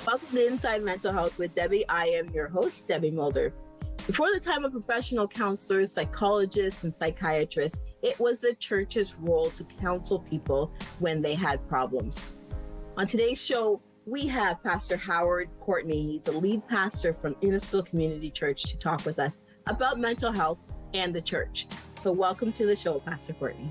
Welcome to Inside Mental Health with Debbie. I am your host, Debbie Mulder. Before the time of professional counselors, psychologists, and psychiatrists, it was the church's role to counsel people when they had problems. On today's show, we have Pastor Howard Courtney. He's the lead pastor from Innisfil Community Church to talk with us about mental health and the church. So welcome to the show, Pastor Courtney.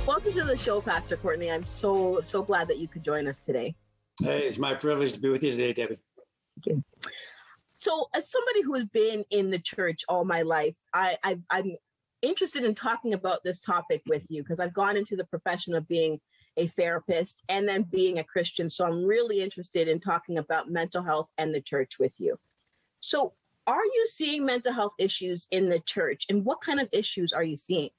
Welcome to the show, Pastor Courtney. I'm so glad that you could join us today. Hey, it's my privilege to be with you today, Debbie. Thank you. So as somebody who has been in the church all my life, I'm interested in talking about this topic with you because I've gone into the profession of being a therapist and then being a Christian. So I'm really interested in talking about mental health and the church with you. So are you seeing mental health issues in the church, and what kind of issues are you seeing?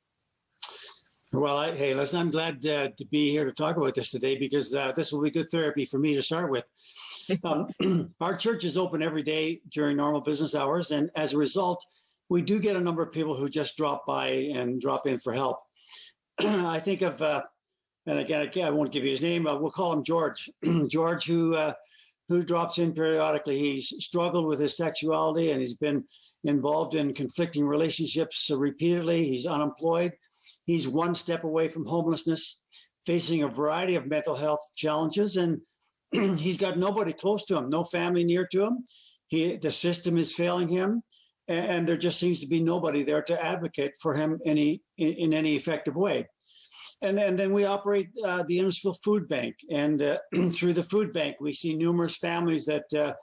Well, hey, listen, I'm glad to be here to talk about this today because this will be good therapy for me to start with. Our church is open every day during normal business hours. And as a result, we do get a number of people who just drop by and drop in for help. I think of, and again, I won't give you his name, we'll call him George. George, who drops in periodically. He's struggled with his sexuality and he's been involved in conflicting relationships repeatedly. He's unemployed. He's one step away from homelessness, facing a variety of mental health challenges, and he's got nobody close to him, no family near to him. The system is failing him, and there just seems to be nobody there to advocate for him in any effective way. And then we operate the Innisfil Food Bank, and through the food bank, we see numerous families that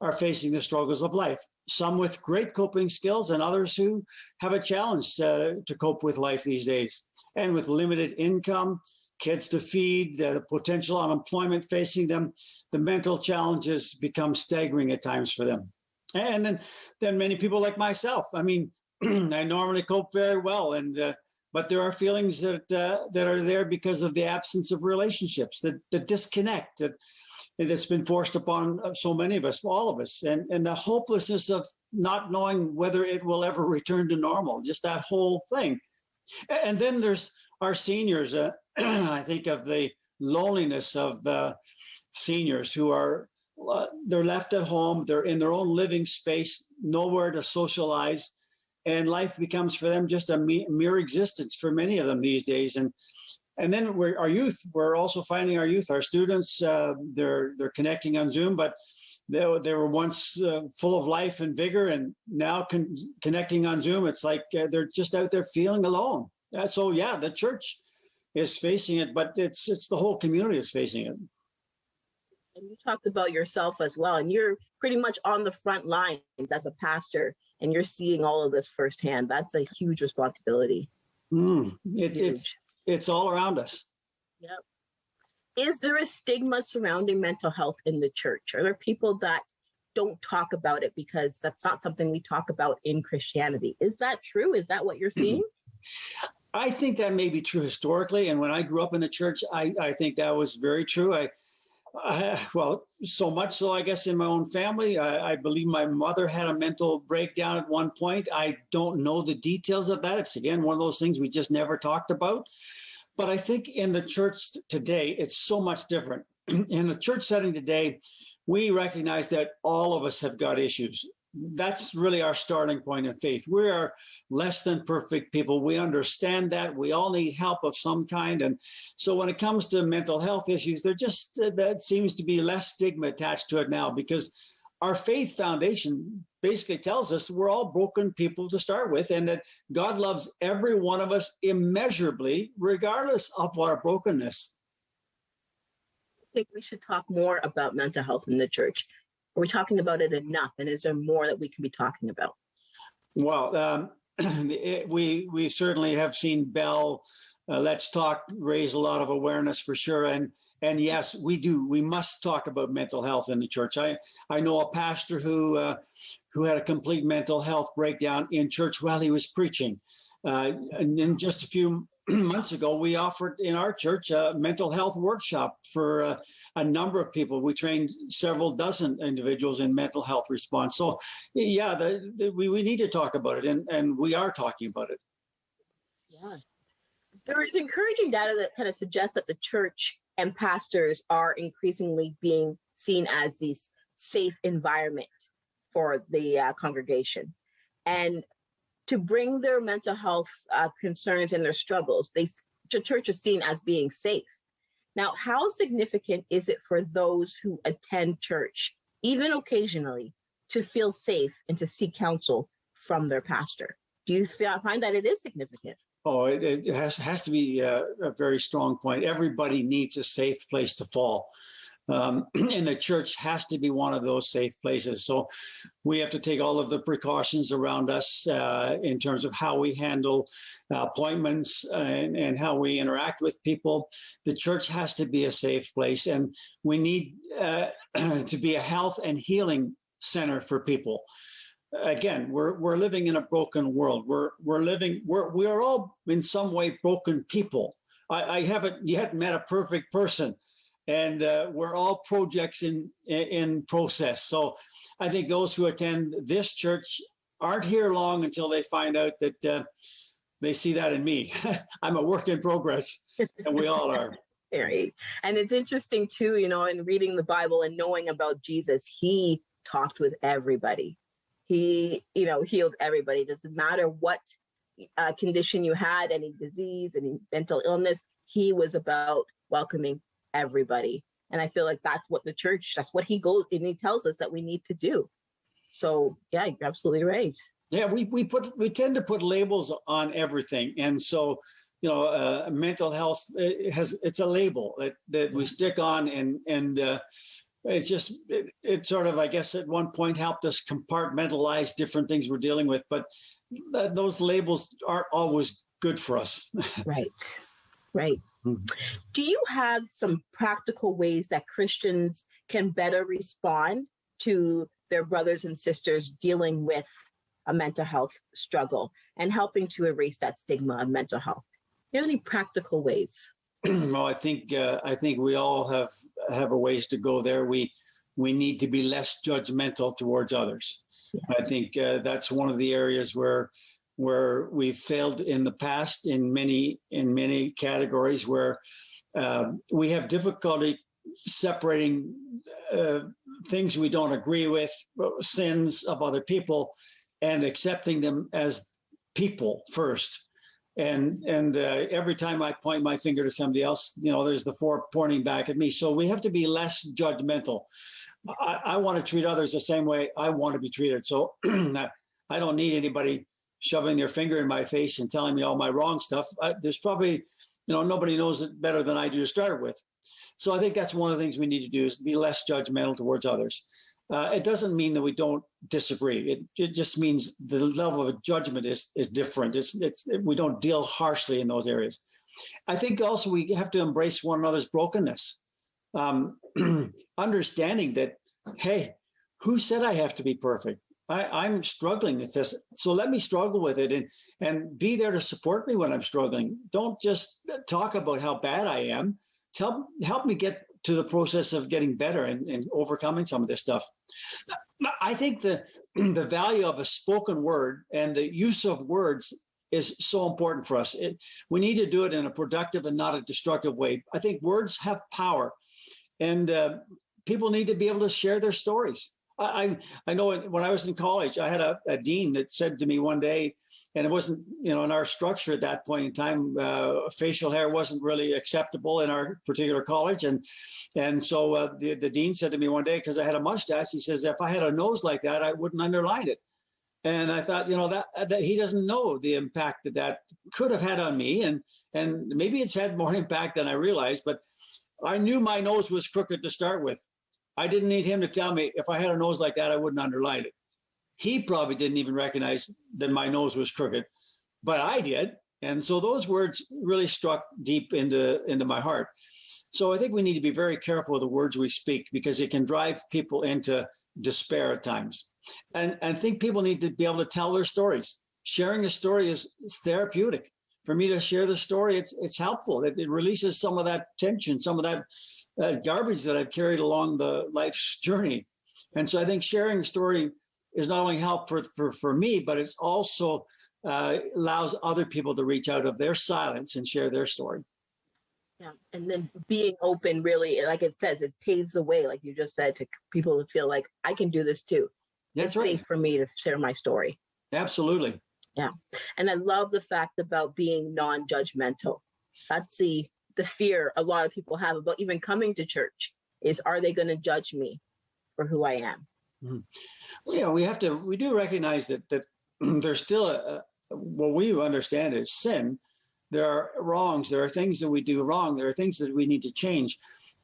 are facing the struggles of life, some with great coping skills and others who have a challenge to cope with life these days. And with limited income, kids to feed, the potential unemployment facing them, the mental challenges become staggering at times for them. And then many people like myself, I mean, I normally cope very well, but there are feelings that are there because of the absence of relationships, the disconnect that's been forced upon so many of us, all of us, and the hopelessness of not knowing whether it will ever return to normal, just that whole thing. And then there's our seniors. I think of the loneliness of the seniors who are, they're left at home, they're in their own living space, nowhere to socialize, and life becomes for them just a mere existence for many of them these days. And then our youth, we're also finding our youth, our students, they're connecting on Zoom, but they were once full of life and vigor, and now connecting on Zoom, it's like they're just out there feeling alone. So yeah, the church is facing it, but it's the whole community is facing it. And you talked about yourself as well, and you're pretty much on the front lines as a pastor, and you're seeing all of this firsthand. That's a huge responsibility. It's all around us. Yep. Is there a stigma surrounding mental health in the church? Are there people that don't talk about it because that's not something we talk about in Christianity? Is that true? Is that what you're seeing? I think that may be true historically. And when I grew up in the church, I think that was very true. Well, so much so, I guess, in my own family. I believe my mother had a mental breakdown at one point. I don't know the details of that. It's, again, one of those things we just never talked about. But I think in the church today, it's so much different. In the church setting today, we recognize that all of us have got issues. That's really our starting point in faith. We are less than perfect people. We understand that. We all need help of some kind. And so when it comes to mental health issues, that seems to be less stigma attached to it now, because our faith foundation basically tells us we're all broken people to start with, and that God loves every one of us immeasurably, regardless of our brokenness. I think we should talk more about mental health in the church. Are we talking about it enough? And is there more that we can be talking about? Well, we certainly have seen Bell, Let's Talk, raise a lot of awareness for sure. And yes, we do. We must talk about mental health in the church. I know a pastor who had a complete mental health breakdown in church while he was preaching. And then just a few months ago, we offered in our church a mental health workshop for a number of people. We trained several dozen individuals in mental health response. So, yeah, we need to talk about it, and we are talking about it. Yeah. There is encouraging data that kind of suggests that the church and pastors are increasingly being seen as this safe environment for the congregation. And to bring their mental health concerns and their struggles, the church is seen as being safe. Now, how significant is it for those who attend church, even occasionally, to feel safe and to seek counsel from their pastor? Do you find that it is significant? Oh, it has to be a very strong point. Everybody needs a safe place to fall. And the church has to be one of those safe places. So we have to take all of the precautions around us in terms of how we handle appointments and how we interact with people. The church has to be a safe place, and we need to be a health and healing center for people. Again, we're living in a broken world. We are all in some way broken people. I haven't yet met a perfect person. And we're all projects in process. So I think those who attend this church aren't here long until they find out that they see that in me. I'm a work in progress, and we all are. Right. And it's interesting, too, in reading the Bible and knowing about Jesus, he talked with everybody. He, healed everybody. It doesn't matter what condition you had, any disease, any mental illness, he was about welcoming everybody. And I feel like that's what that's what he goes and he tells us that we need to do. So yeah, you're absolutely right. Yeah, we tend to put labels on everything. And so, mental health it's a label that we stick on, and it sort of, I guess, at one point helped us compartmentalize different things we're dealing with, but those labels aren't always good for us. Right. Do you have some practical ways that Christians can better respond to their brothers and sisters dealing with a mental health struggle and helping to erase that stigma of mental health? Do you have any practical ways? Well, I think we all have a ways to go there. We need to be less judgmental towards others. Yeah. I think that's one of the areas where we've failed in the past in many categories, where we have difficulty separating things we don't agree with, sins of other people, and accepting them as people first. And every time I point my finger to somebody else, there's the four pointing back at me. So we have to be less judgmental. I want to treat others the same way I want to be treated. So I don't need anybody shoving their finger in my face and telling me all my wrong stuff. There's probably, nobody knows it better than I do to start with. So I think that's one of the things we need to do, is be less judgmental towards others. It doesn't mean that we don't disagree. It just means the level of judgment is different. We don't deal harshly in those areas. I think also we have to embrace one another's brokenness, understanding that, hey, who said I have to be perfect? I'm struggling with this, so let me struggle with it and be there to support me when I'm struggling. Don't just talk about how bad I am. Help me get to the process of getting better and overcoming some of this stuff. I think the value of a spoken word and the use of words is so important for us. We need to do it in a productive and not a destructive way. I think words have power, and people need to be able to share their stories. I know when I was in college, I had a dean that said to me one day, and it wasn't, in our structure at that point in time, facial hair wasn't really acceptable in our particular college. And so the dean said to me one day, because I had a mustache, he says, if I had a nose like that, I wouldn't underline it. And I thought, that he doesn't know the impact that could have had on me. And maybe it's had more impact than I realized, but I knew my nose was crooked to start with. I didn't need him to tell me if I had a nose like that, I wouldn't underline it. He probably didn't even recognize that my nose was crooked, but I did. And so those words really struck deep into my heart. So I think we need to be very careful with the words we speak, because it can drive people into despair at times. And I think people need to be able to tell their stories. sharing a story is therapeutic. For me to share the story, it's helpful. It releases some of that tension, some of that garbage that I've carried along the life's journey. And so I think sharing a story is not only help for me, but it's also allows other people to reach out of their silence and share their story. Yeah. And then being open, really, like it says, it paves the way, like you just said, to people to feel like I can do this too. That's it's right. safe for me to share my story. Absolutely. Yeah. And I love the fact about being non-judgmental. That's the fear a lot of people have about even coming to church is, are they going to judge me for who I am? Mm-hmm. Yeah, we do recognize that there's still what we understand is sin. There are wrongs. There are things that we do wrong. There are things that we need to change.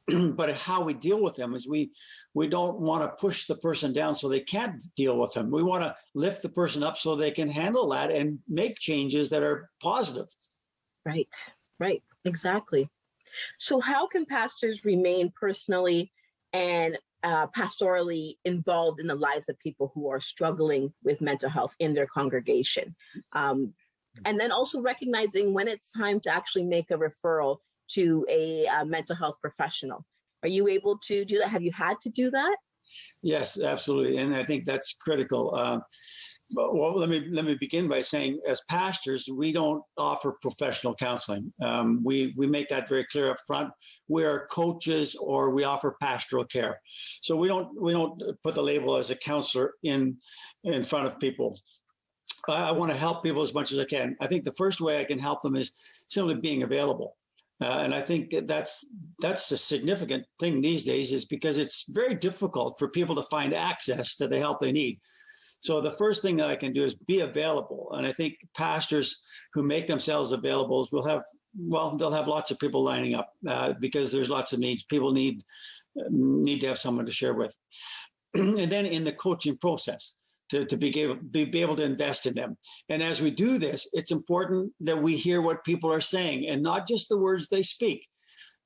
But how we deal with them is we don't want to push the person down so they can't deal with them. We want to lift the person up so they can handle that and make changes that are positive. Right, exactly. So how can pastors remain personally and pastorally involved in the lives of people who are struggling with mental health in their congregation? And then also recognizing when it's time to actually make a referral to a mental health professional. Are you able to do that? Have you had to do that? Yes, absolutely. And I think that's critical. Well, let me begin by saying, as pastors, we don't offer professional counseling. We make that very clear up front. We're coaches, or we offer pastoral care. So we don't put the label as a counselor in front of people. I want to help people as much as I can. I think the first way I can help them is simply being available. And I think that's a significant thing these days, is because it's very difficult for people to find access to the help they need. So the first thing that I can do is be available. And I think pastors who make themselves available they'll have lots of people lining up because there's lots of needs. People need to have someone to share with. And then in the coaching process, to be able to invest in them. And as we do this, it's important that we hear what people are saying and not just the words they speak.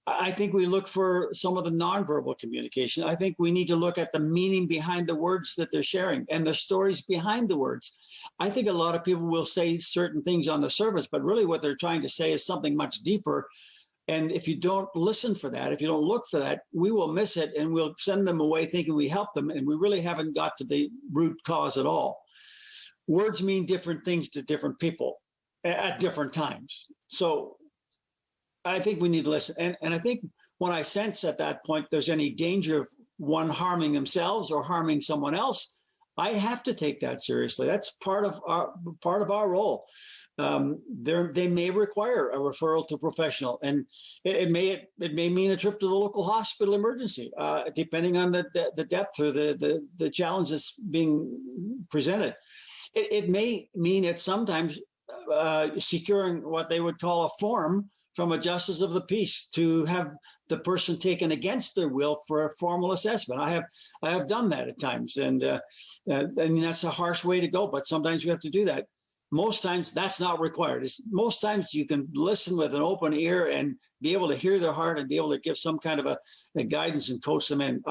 I think we look for some of the nonverbal communication. I think we need to look at the meaning behind the words that they're sharing and the stories behind the words. I think a lot of people will say certain things on the surface, but really what they're trying to say is something much deeper. And if you don't listen for that, if you don't look for that, we will miss it and we'll send them away thinking we helped them. And we really haven't got to the root cause at all. Words mean different things to different people at different times. So I think we need to listen. And I think when I sense at that point there's any danger of one harming themselves or harming someone else, I have to take that seriously. That's part of our role. They may require a referral to a professional, and it may mean a trip to the local hospital emergency, depending on the depth or the challenges being presented. It may mean at sometimes securing what they would call a form from a justice of the peace to have the person taken against their will for a formal assessment. I have done that at times, and that's a harsh way to go, but sometimes you have to do that. Most times that's not required. Most times you can listen with an open ear and be able to hear their heart and be able to give some kind of a guidance and coach them in.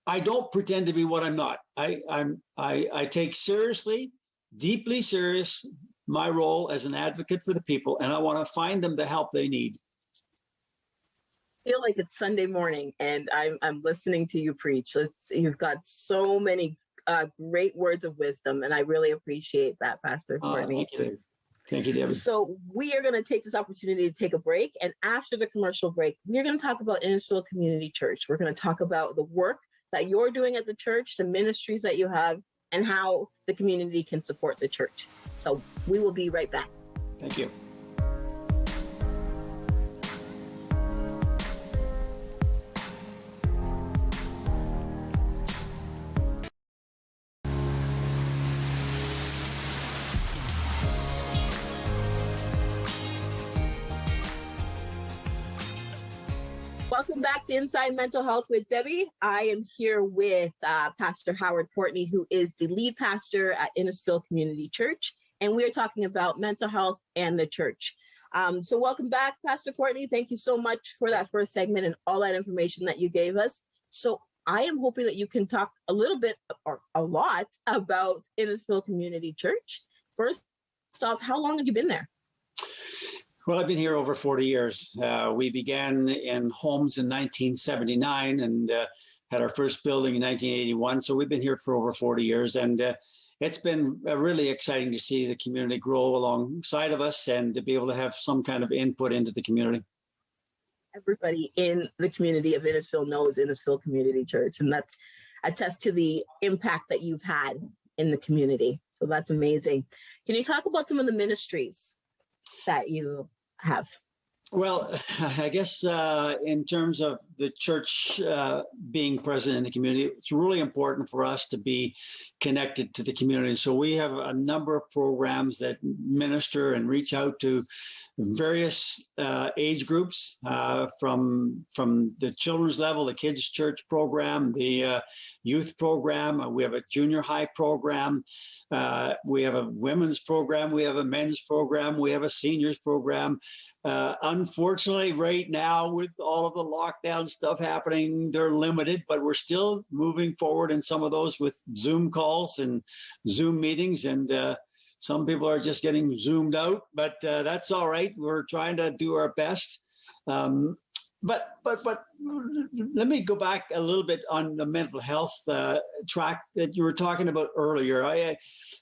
I don't pretend to be what I'm not. I take seriously, deeply serious, my role as an advocate for the people, and I want to find them the help they need. I feel like it's Sunday morning and I'm listening to you preach. You've got so many great words of wisdom, and I really appreciate that, Pastor Courtney. Thank you, David. Thank you, David. So we are going to take this opportunity to take a break, and after the commercial break, we're going to talk about Innisfil Community Church. We're going to talk about the work that you're doing at the church, the ministries that you have, and how the community can support the church. So we will be right back. Thank you. Welcome back to Inside Mental Health with Debbie. I am here with Pastor Howard Courtney, who is the lead pastor at Innisfil Community Church, and we're talking about mental health and the church. So welcome back, Pastor Courtney. Thank you so much for that first segment and all that information that you gave us. So I am hoping that you can talk a little bit or a lot about Innisfil Community Church. First Stuff. How long have you been there? Well, I've been here over 40 years. We began in homes in 1979 and had our first building in 1981. So we've been here for over 40 years. And it's been really exciting to see the community grow alongside of us and to be able to have some kind of input into the community. Everybody in the community of Innisfil knows Innisfil Community Church, and that's attests to the impact that you've had in the community. So that's amazing. Can you talk about some of the ministries that you have? Well, I guess in terms of the church being present in the community, it's really important for us to be connected to the community. So we have a number of programs that minister and reach out to various age groups, from the children's level, the kids' church program, the youth program. We have a junior high program. We have a women's program. We have a men's program. We have a seniors program. Unfortunately, right now, with all of the lockdown stuff happening, they're limited, but we're still moving forward in some of those with Zoom calls and Zoom meetings. And some people are just getting zoomed out, but that's all right. We're trying to do our best. But let me go back a little bit on the mental health track that you were talking about earlier.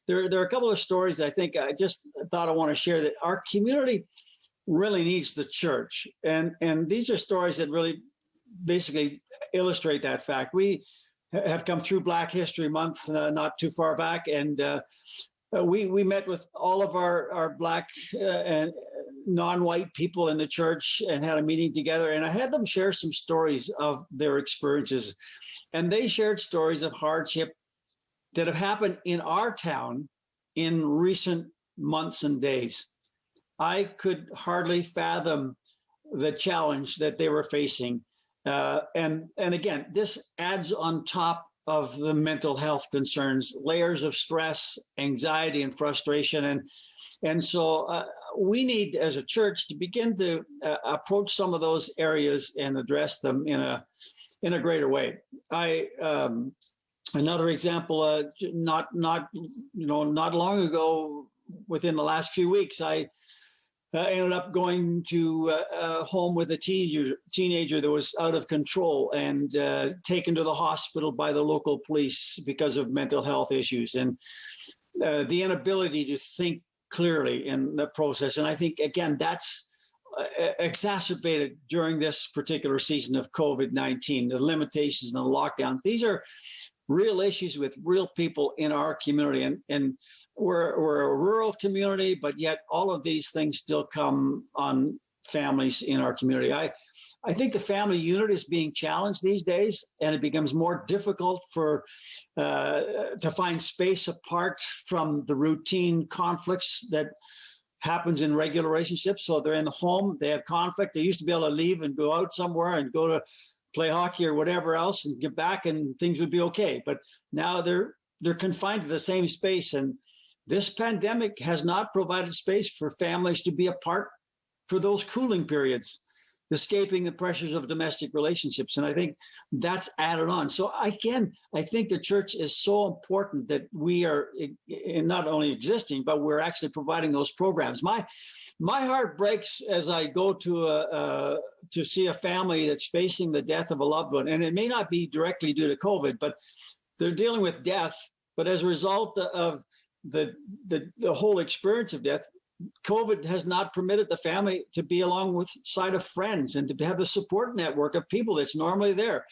There are a couple of stories I think I just thought I want to share that our community really needs the church. And these are stories that really basically illustrate that fact. We have come through Black History Month not too far back, and we met with all of our Black and non-white people in the church and had a meeting together. And I had them share some stories of their experiences. And they shared stories of hardship that have happened in our town in recent months and days. I could hardly fathom the challenge that they were facing. And again, this adds on top of the mental health concerns, layers of stress, anxiety, and frustration. And so we need, as a church, to begin to approach some of those areas and address them in a greater way. Another example, not long ago, within the last few weeks, I ended up going to a home with a teenager that was out of control and taken to the hospital by the local police because of mental health issues and the inability to think clearly in the process. And I think, again, that's exacerbated during this particular season of COVID-19, the limitations and the lockdowns. These are real issues with real people in our community. And we're a rural community, but yet all of these things still come on families in our community. I think the family unit is being challenged these days, and it becomes more difficult to find space apart from the routine conflicts that happens in regular relationships. So they're in the home, they have conflict. They used to be able to leave and go out somewhere and go to play hockey or whatever else and get back and things would be okay. But now they're confined to the same space. And this pandemic has not provided space for families to be apart for those cooling periods, escaping the pressures of domestic relationships. And I think that's added on. So again, I think the church is so important that we are not only existing, but we're actually providing those programs. My heart breaks as I go to see a family that's facing the death of a loved one. And it may not be directly due to COVID, but they're dealing with death. But as a result of the whole experience of death, COVID has not permitted the family to be alongside of friends and to have the support network of people that's normally there.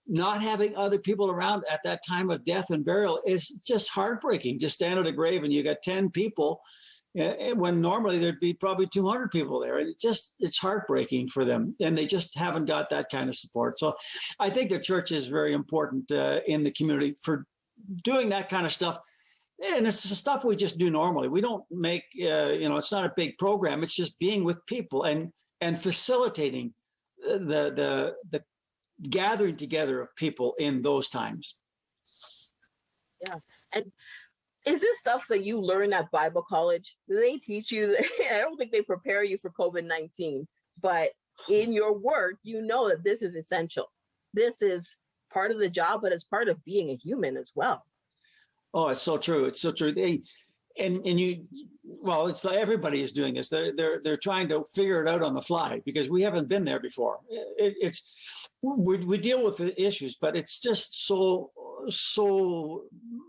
Not having other people around at that time of death and burial is just heartbreaking. Just stand at a grave and you got 10 people when normally there'd be probably 200 people there. It's heartbreaking for them. And they just haven't got that kind of support. So I think the church is very important in the community for doing that kind of stuff. And it's the stuff we just do normally. We don't make, it's not a big program. It's just being with people and facilitating the gathering together of people in those times. Yeah. And is this stuff that you learn at Bible college? Do they teach you? I don't think they prepare you for COVID-19, but in your work, you know that this is essential. This is part of the job, but it's part of being a human as well. Oh, it's so true. It's so true. And you well, it's like everybody is doing this. They're trying to figure it out on the fly because we haven't been there before. We deal with the issues, but it's just so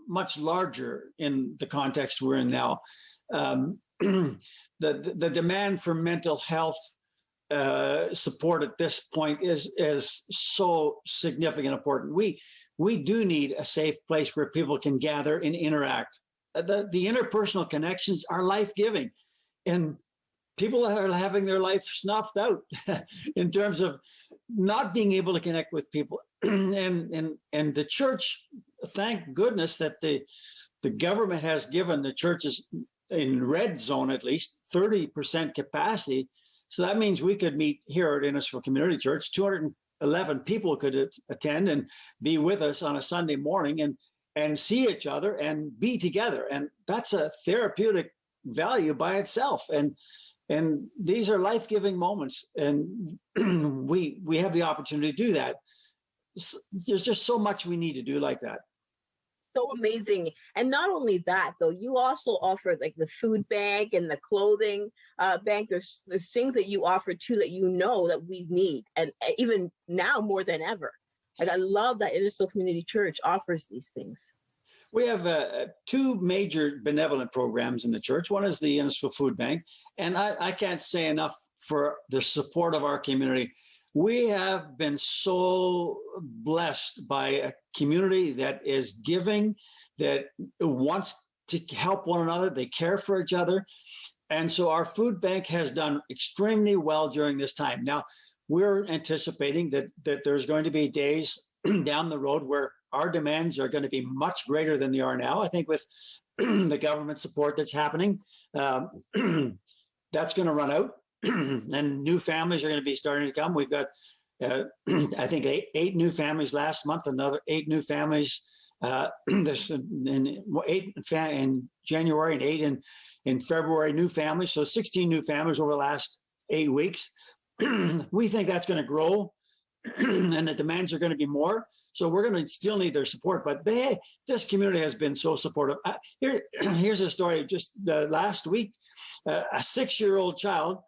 much larger in the context we're in now. The demand for mental health support at this point is so significant, important. We do need a safe place where people can gather and interact. The interpersonal connections are life-giving, and people are having their life snuffed out in terms of not being able to connect with people. And the church, thank goodness that the government has given the churches in red zone at least 30% capacity. So that means we could meet here at Innisfil Community Church. 211 people could attend and be with us on a Sunday morning and see each other and be together. And that's a therapeutic value by itself. And these are life-giving moments. And we have the opportunity to do that. There's just so much we need to do like that. So amazing. And not only that, though, you also offer like the food bank and the clothing bank. There's things that you offer too that you know that we need. And even now more than ever. Like, I love that Innisfil Community Church offers these things. We have two major benevolent programs in the church. One is the Innisfil Food Bank. And I can't say enough for the support of our community. We have been so blessed by a community that is giving, that wants to help one another. They care for each other. And so our food bank has done extremely well during this time. Now, we're anticipating that there's going to be days down the road where our demands are going to be much greater than they are now. I think with the government support that's happening, that's going to run out. And new families are going to be starting to come. We've got, I think, eight new families last month, another 8 new families in January, and 8 in February, new families. So 16 new families over the last 8 weeks. We think that's going to grow, and the demands are going to be more. So we're going to still need their support. But this community has been so supportive. Here's a story. Just last week, a 6-year-old child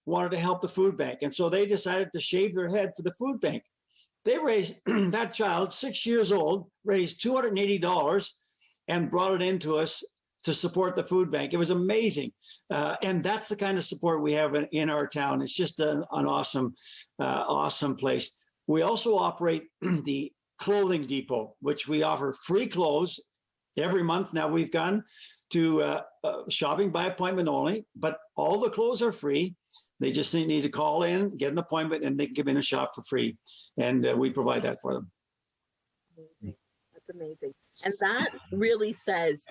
wanted to help the food bank. And so they decided to shave their head for the food bank. They raised, that child, 6 years old, raised $280 and brought it into us to support the food bank. It was amazing. And that's the kind of support we have in our town. It's just an awesome, awesome place. We also operate the clothing depot, which we offer free clothes every month. Now we've gone to shopping by appointment only, but all the clothes are free. They just need to call in, get an appointment, and they can come in and shop for free. And we provide that for them. Amazing. That's amazing. And that really says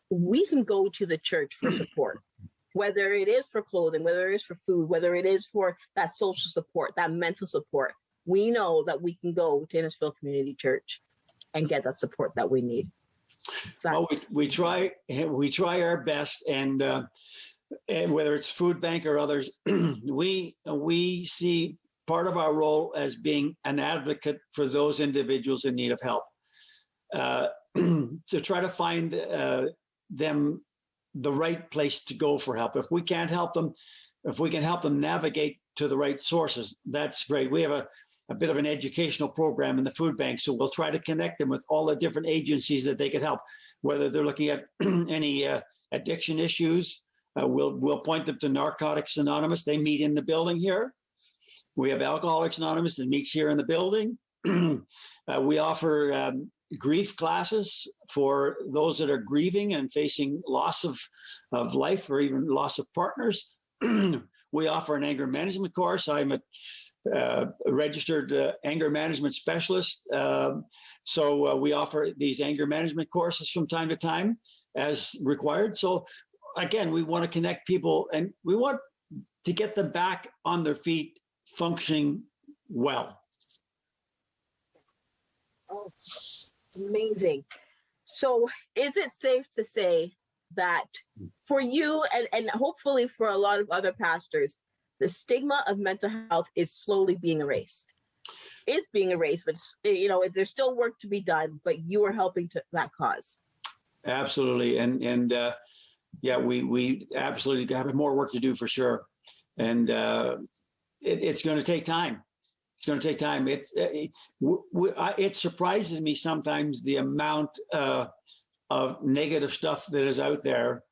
we can go to the church for support, whether it is for clothing, whether it is for food, whether it is for that social support, that mental support. We know that we can go to Innisfil Community Church and get that support that we need. Well, we try our best, and whether it's food bank or others, we see part of our role as being an advocate for those individuals in need of help, to try to find them the right place to go for help. If we can't help them, if we can help them navigate to the right sources, that's great. We have a bit of an educational program in the food bank, so we'll try to connect them with all the different agencies that they could help, whether they're looking at any addiction issues. We'll point them to Narcotics Anonymous. They meet in the building here. We have Alcoholics Anonymous that meets here in the building. We offer grief classes for those that are grieving and facing loss of life or even loss of partners. We offer an anger management course. I'm a registered anger management specialist. So we offer these anger management courses from time to time as required. So again, we want to connect people, and we want to get them back on their feet functioning well. Oh, amazing. So is it safe to say that for you and hopefully for a lot of other pastors, the stigma of mental health is slowly being erased? It's being erased, but there's still work to be done, but you are helping to that cause. Absolutely. And yeah, we absolutely have more work to do for sure. And it's going to take time. It's going to take time. It surprises me sometimes the amount of negative stuff that is out there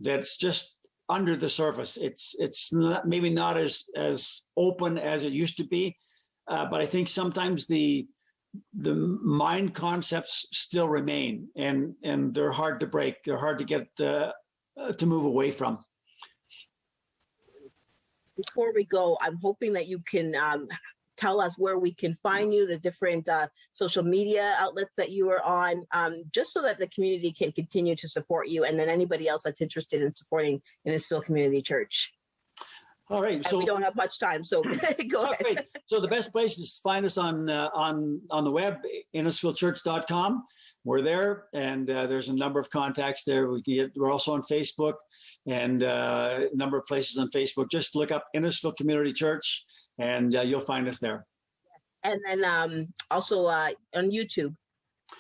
that's just under the surface. It's not, maybe not as open as it used to be, but I think sometimes the mind concepts still remain, and they're hard to break. They're hard to get to move away from. Before we go, I'm hoping that you can tell us where we can find you, the different social media outlets that you are on, just so that the community can continue to support you, and then anybody else that's interested in supporting Innisfil Community Church. All right. And so we don't have much time, so go ahead. Great. So the best place is to find us on the web, innisfilchurch.com. We're there, and there's a number of contacts there. We're also on Facebook, and a number of places on Facebook. Just look up Innisfil Community Church, and you'll find us there. And then also on YouTube.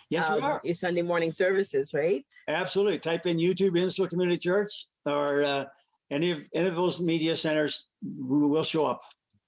Yes, we are. Your Sunday morning services, right? Absolutely. Type in YouTube Innisfil Community Church, or any of those media centers will show up.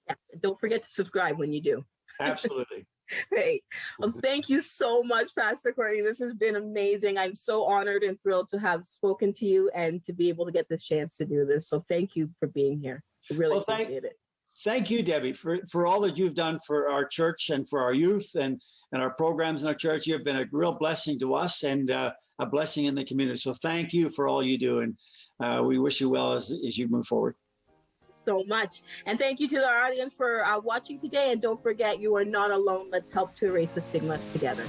Yes. Don't forget to subscribe when you do. Absolutely. Great. Well, thank you so much, Pastor Courtney. This has been amazing. I'm so honored and thrilled to have spoken to you and to be able to get this chance to do this. So thank you for being here. I really appreciate it. Thank you, Debbie, for all that you've done for our church and for our youth and our programs in our church. You have been a real blessing to us and a blessing in the community. So thank you for all you do. And we wish you well as you move forward. So much. And thank you to our audience for watching today. And don't forget, you are not alone. Let's help to erase the stigma together.